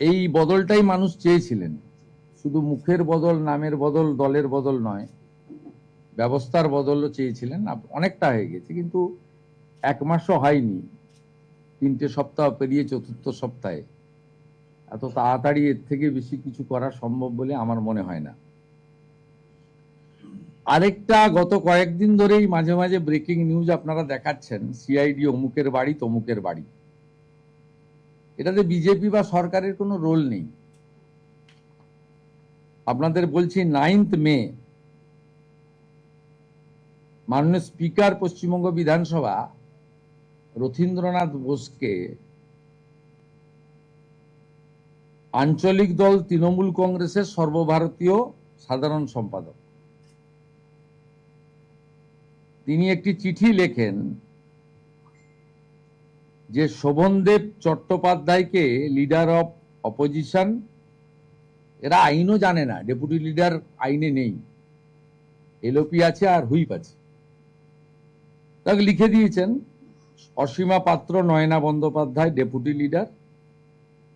এই বদলটাই মানুষ চেয়েছিলেন। শুধু মুখের বদল, নামের বদল, দলের বদল নয়, ব্যবস্থার বদলও চেয়েছিলেন। অনেকটা হয়ে গেছে, কিন্তু এক মাসও হয়নি, 3টে সপ্তাহ পেরিয়ে 4র্থ সপ্তাহে এত তাড়াতাড়ি এর থেকে বেশি কিছু করা সম্ভব বলে আমার মনে হয় না। আরেকটা, গত কয়েকদিন ধরেই মাঝে মাঝে ব্রেকিং নিউজ আপনারা দেখাচ্ছেন, সিআইডি অমুকের বাড়ি তমুকের বাড়ি। এটাতে বিজেপি বা সরকারের কোনো রোল নেই। আপনাদের বলছি, 9 মে মাননীয় স্পিকার পশ্চিমবঙ্গ বিধানসভা রথীন্দ্রনাথ বোসকে আঞ্চলিক দল তৃণমূল কংগ্রেসের সর্বভারতীয় সাধারণ সম্পাদক, তিনি একটি চিঠি লেখেন যে শোভনদেব চট্টোপাধ্যায়কে লিডার অফ অপোজিশন, এরা আইনও জানে না, ডেপুটি লিডার আইনে নেই, এলওপি আছে আর হুইপ আছে, তাকে লিখে দিয়েছেন অসীমা পাত্র, নয়না বন্দ্যোপাধ্যায় ডেপুটি লিডার,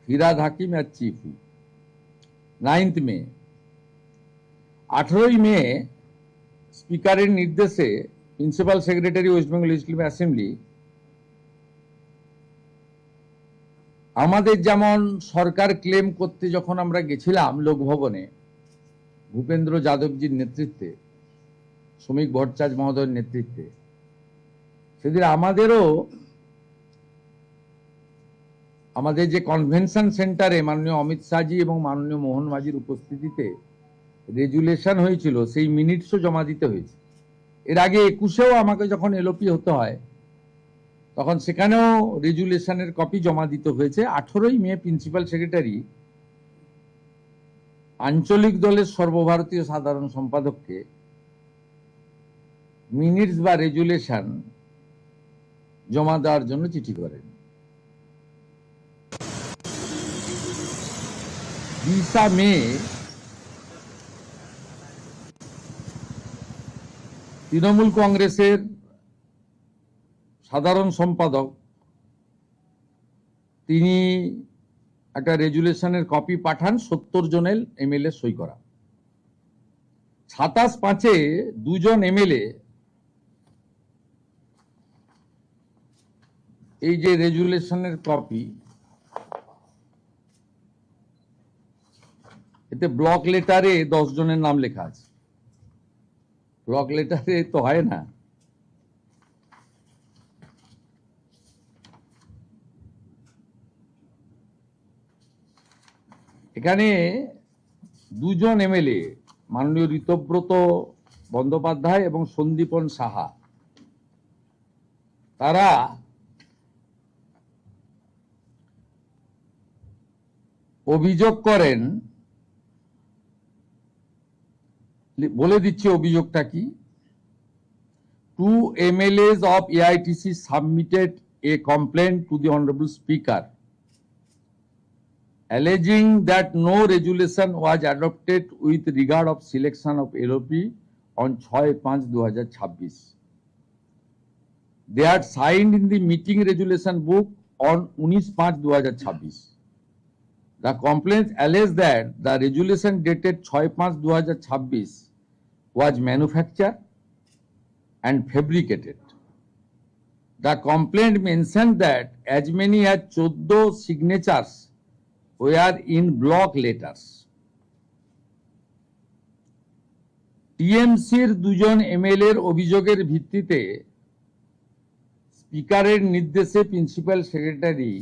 ফিরাদ হাকিম আর চিফ হুইপ। 9 মে। 18 মে স্পিকারের নির্দেশে principal secretary West Bengal legislative assembly, আমাদের যেমন সরকার ক্লেম করতে যখন আমরা গেছিলাম লোকভবনে ভূপেন্দ্র যাদবজির নেতৃত্বে, শ্রমিক ভট্টাচার্য মহোদয়ের নেতৃত্বে, সেদিন আমাদের যে কনভেনশন সেন্টারে মাননীয় অমিত শাহজি এবং মাননীয় মোহন মাঝির উপস্থিতিতে রেজুলেশন হয়েছিল, সেই মিনিটসও জমা দিতে হয়েছে। এর আগে 21-এও আমাকে যখন এলওপি হতে হয় তখন সেখানেও রেজুলেশনের কপি জমা দিতে হয়েছে। 18 মে প্রিন্সিপাল সেক্রেটারি আঞ্চলিক দলের সর্বভারতীয় সাধারণ সম্পাদককে মিনিটস বা রেজুলেশন জমা দেওয়ার জন্য চিঠি করেন। 20 মে তৃণমূল কংগ্রেসের সাধারণ সম্পাদক তিনি একটা রেজুলেশনের কপি পাঠান 70 জনের এমএলএ সই করা। 27/5 2জন এমএলএ এই যে রেজুলেশনের কপি, এতে ব্লক লেটারে 10 জনের নাম লেখা আছে। ব্লক লেটারে তো হয় না, এখানে 2জন এমএলএ মাননীয় ঋতব্রত বন্দ্যোপাধ্যায় এবং সন্দীপন সাহা, তারা অভিযোগ করেন, বলে দিচ্ছি অভিযোগটা কি। 2 MLAs of AITC submitted a complaint to the Honorable Speaker alleging that no resolution was adopted with regard of selection of LOP on 6/5/2026. They are signed in the meeting resolution book on 19/5/2026. The complaint alleges that the resolution dated 6/5/2026 was manufactured and fabricated. The complaint mentioned that as many as 14 signatures were in block letters. টিএমসির 2জন এমএলএর অভিযোগের ভিত্তিতে স্পিকারের নির্দেশে principal secretary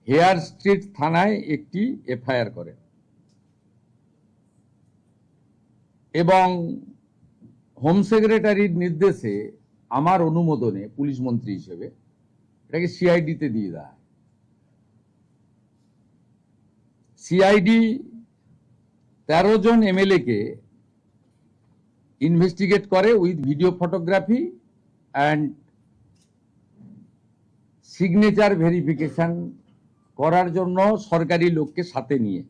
hair street থানায় একটি FIR করেন এবং home সেক্রেটারির নির্দেশে আমার অনুমোদনে পুলিশ মন্ত্রী হিসেবে এটাকে সিআইডিতে দিয়ে দেয়। সিআইডি 13 জন এমএলএ কে ইনভেস্টিগেট করে with video photography and signature verification করার জন্য সরকারি লোককে সাথে নিয়ে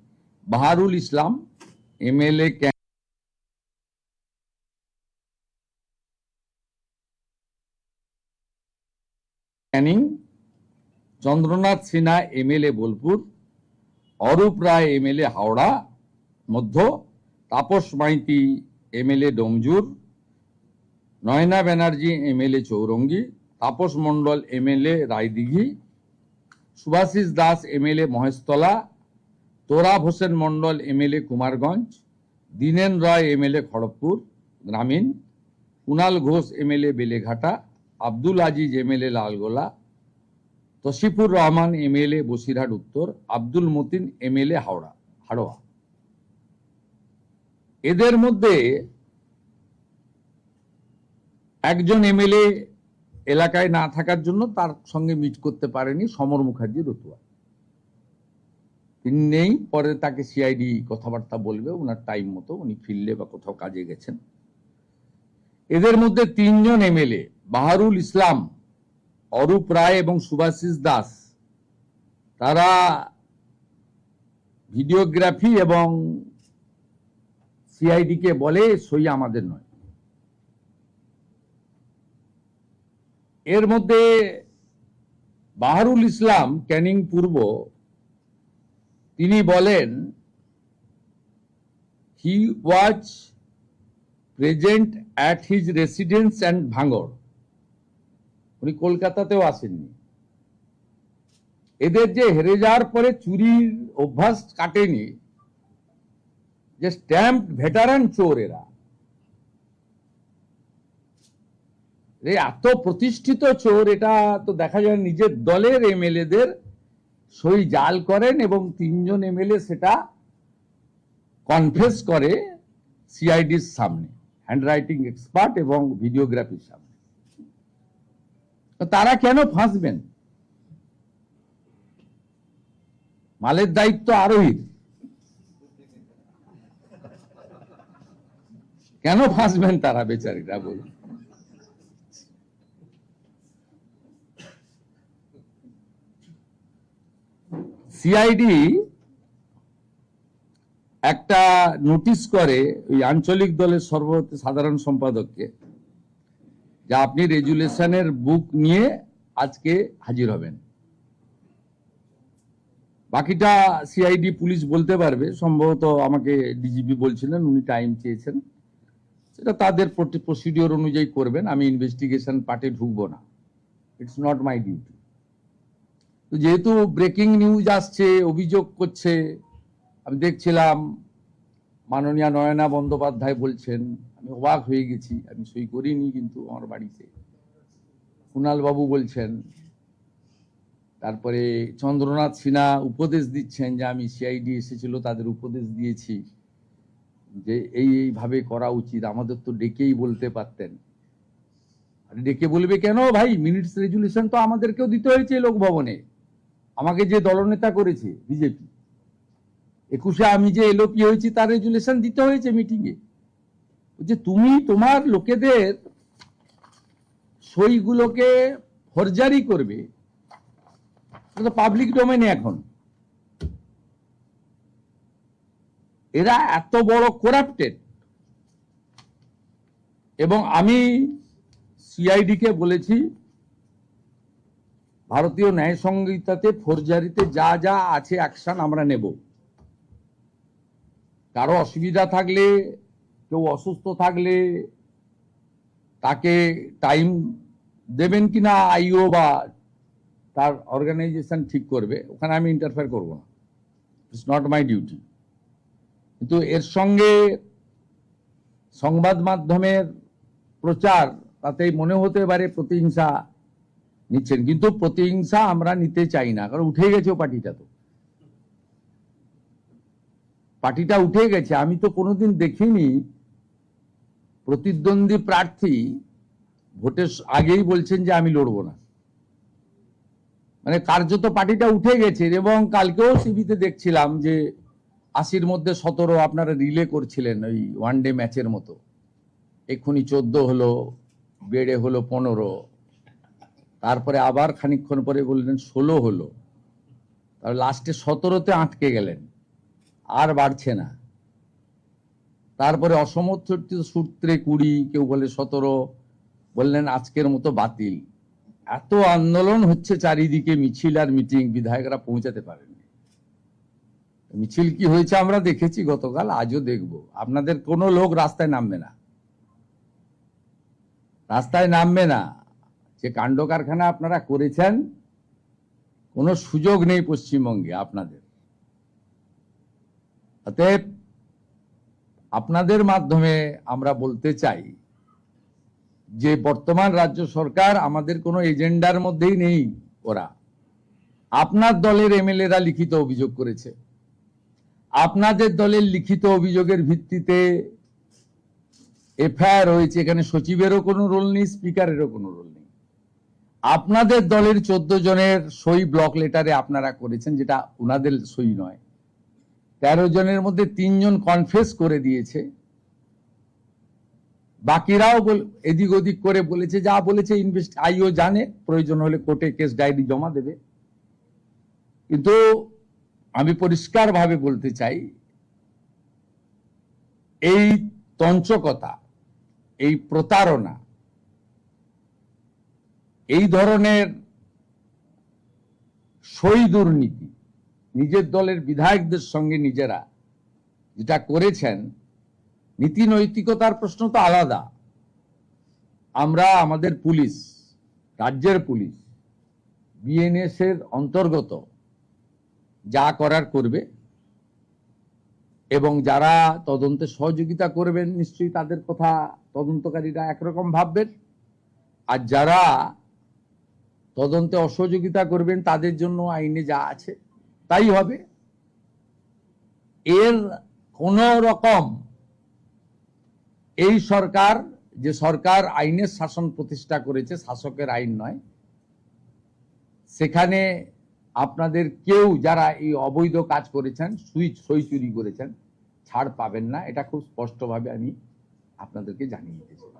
বাহারুল ইসলাম এমএলএ, ক্যানিং, চন্দ্রনাথ সিনহা এমএলএ বোলপুর, অরূপ রায় এমএলএ হাওড়া মধ্য, Tapas Maiti MLA Domjur, Nayana Banerjee MLA Chowringhee, Tapas Mondal MLA Raidighi, Subhashis Das MLA Maheshtala, Torab Hossain মণ্ডল এমএলএ কুমারগঞ্জ, দীনেন রায় এমএলএ খড়গপুর গ্রামীণ, Kunal Ghosh MLA Beleghata, Abdul Aziz MLA Lalgola, তশিফুর Rahman MLA Basirhat উত্তর, আব্দুল মতিন এমএলএ হাড়োয়া। এদের মধ্যে একজন এমএলএ এলাকায় না থাকার জন্য তার সঙ্গে মিট করতে পারেনি, সমর মুখার্জি রতুয়া। তিনি নেই, পরে তাকে সিআইডি কথাবার্তা বলবে ওনার টাইম মতো, উনি ফিরলে বা কোথাও কাজে গেছেন। এদের মধ্যে তিনজন এমএলএ বাহারুল ইসলাম, অরূপ রায় এবং সুভাষিস দাস, তারা ভিডিওগ্রাফি এবং সিআইডি কে বলে সই আমাদের নয়। এর মধ্যে বাহারুল ইসলাম ক্যানিং পূর্ব, তিনি বলেন he was present at his residence and ভাঙড়। উনি কলকাতাতেও আসেননি। এদের যে হেরে যাওয়ার পরে চুরির অভ্যাস কাটেনি, যে স্ট্যাম্প ভেটারান চোর এরা, এত প্রতিষ্ঠিত চোর, এটা তো দেখা যায় নিজের দলের এমএলএদের সই জাল করেন এবং তিনজন এমএলএ সেটা কনফেস করে সিআইডির সামনে, হ্যান্ডরাইটিং এক্সপার্ট এবং ভিডিওগ্রাফির সামনে। তারা কেন ফাঁসবেন? মালের দায়িত্ব আরোহীর, কেন ফাঁসবেন তারা বেচারীরা বলুন? সিআইডি একটা নোটিশ করে ওই আঞ্চলিক দলের সাধারণ সম্পাদককে, যে আপনি রেজুলেশনের বুক নিয়ে আজকে হাজির হবেন। বাকিটা সিআইডি পুলিশ বলতে পারবে, সম্ভবত আমাকে ডিজিপি বলছিলেন উনি টাইম চেয়েছেন, সেটা তাদের প্রসিডিওর অনুযায়ী করবেন। আমি ইনভেস্টিগেশন পার্টে ঢুকবো না, ইটস নট মাই ডিউটি। যেহেতু ব্রেকিং নিউজ আসছে, অভিযোগ করছে, আমি দেখছিলাম মাননীয় নয়না বন্দ্যোপাধ্যায় বলছেন, আমি অবাক হয়ে গেছি, আমি সই করিনি কিন্তু আমার বাড়িতে। কুণাল বাবু বলছেন, তারপরে চন্দ্রনাথ সিনহা উপদেশ দিচ্ছেন যে আমি সিআইডি এসেছিল তাদের উপদেশ দিয়েছি যে এইভাবে করা উচিত, আমাদের তো ডেকেই বলতে পারতেন। ডেকে বলবে কেন ভাই? মিনিটস রেজুলেশন তো আমাদেরকেও দিতে হয়েছে লোকভবনে, আমাকে যে দলনেতা করেছে বিজেপি। 21-এ আমি যে এলওপি হয়েছি তার রেজুলেশন দিতে হয়েছে মিটিংয়ে। যে তুমি তোমার লোকেদের সইগুলোকে ফরজারি করবে, এটা তো পাবলিক ডোমেনে এখন। এরা এত বড় করাপ্টেড। এবং আমি সিআইডি কে বলেছি, ভারতীয় ন্যায় সংহিতাতে ফরজারিতে যা যা আছে অ্যাকশন আমরা নেব। কারো অসুবিধা থাকলে, কেউ অসুস্থ থাকলে তাকে টাইম দেবেন কিনা আইও বা তার অর্গানাইজেশন ঠিক করবে, ওখানে আমি ইন্টারফেয়ার করব না, ইটস নট মাই ডিউটি। কিন্তু এর সঙ্গে সংবাদ মাধ্যমের প্রচার, তাতেই মনে হতে পারে প্রতিহিংসা নিচ্ছেন, কিন্তু প্রতিহিংসা আমরা নিতে চাই না, কারণ উঠে গেছে পার্টিটা, তো পার্টিটা উঠে গেছে। আমি তো কোনোদিন দেখিনি প্রতিদ্বন্দ্বী প্রার্থী ভোটের আগেই বলছেন যে আমি লড়বো না, মানে কার্যত পার্টিটা উঠে গেছে। এবং কালকেও টিভিতে দেখছিলাম যে 80-র মধ্যে 17 আপনারা রিলে করছিলেন ওই ওয়ানডে ম্যাচের মতো, এক্ষুনি 14 হলো, বেড়ে হলো 15, তারপরে আবার খানিকক্ষণ পরে বললেন 16 হলো, তারপর লাস্টে 17তে আটকে গেলেন, আর বাড়ছে না। তারপরে অসমর্থিত সূত্রে 20, কেউ বলে 17, বললেন আজকের মতো বাতিল। এত আন্দোলন হচ্ছে চারিদিকে, মিছিল আর মিটিং, বিধায়করা পৌঁছাতে পারেননি। মিছিল কি হয়েছে আমরা দেখেছি গতকাল, আজও দেখব। আপনাদের কোনো লোক রাস্তায় নামবে না, রাস্তায় নামবে না। যে কাণ্ড কারখানা আপনারা করেছেন, কোনো সুযোগ নেই পশ্চিমবঙ্গে আপনাদের। অতএব আপনাদের মাধ্যমে আমরা বলতে চাই যে বর্তমান রাজ্য সরকার আমাদের কোনো এজেন্ডার মধ্যেই নেই। ওরা আপনার দলের এমএলএরা লিখিত অভিযোগ করেছে, আপনাদের দলের লিখিত অভিযোগের ভিত্তিতে এফআইআর হয়েছে। এখানে সচিবেরও কোনো রোল নেই, স্পিকারেরও কোনো রোল নেই। আপনাদের দলের 14 জনের সই ব্লক লেটারে আপনারা করেছেন, যেটা উনাদের সই নয়। 13 জনের মধ্যে 3 জন কনফেস করে দিয়েছে, বাকিরাও এদিক ওদিক করে বলেছে, যা বলেছে আইও জানে, প্রয়োজন হলে কোর্টে কেস ডায়েরি জমা দেবে। কিন্তু আমি পরিষ্কারভাবে বলতে চাই, এই তঞ্চকতা, এই প্রতারণা, এই ধরনের সই দুর্নীতি নিজের দলের বিধায়কদের সঙ্গে নিজেরা যেটা করেছেন, নীতি নৈতিকতার প্রশ্ন তো আলাদা। আমরা আমাদের পুলিশ, রাজ্যের পুলিশ, বিএনএস এর অন্তর্গত যা করার করবে, এবং যারা তদন্তে সহযোগিতা করবেন নিশ্চয়ই তাদের কথা তদন্তকারীরা একরকম ভাববেন, আর যারা তদন্তে অসহযোগিতা করবেন তাদের জন্য আইনে যা আছে তাই হবে। এর কোন রকম এই সরকার, যে সরকার আইনের শাসন প্রতিষ্ঠা করেছে, শাসকের আইন নয়, সেখানে আপনাদের কেউ যারা এই অবৈধ কাজ করেছেন, সই চুরি করেছেন, ছাড় পাবেন না। এটা খুব স্পষ্টভাবে আমি আপনাদেরকে জানিয়ে দিতে চাই।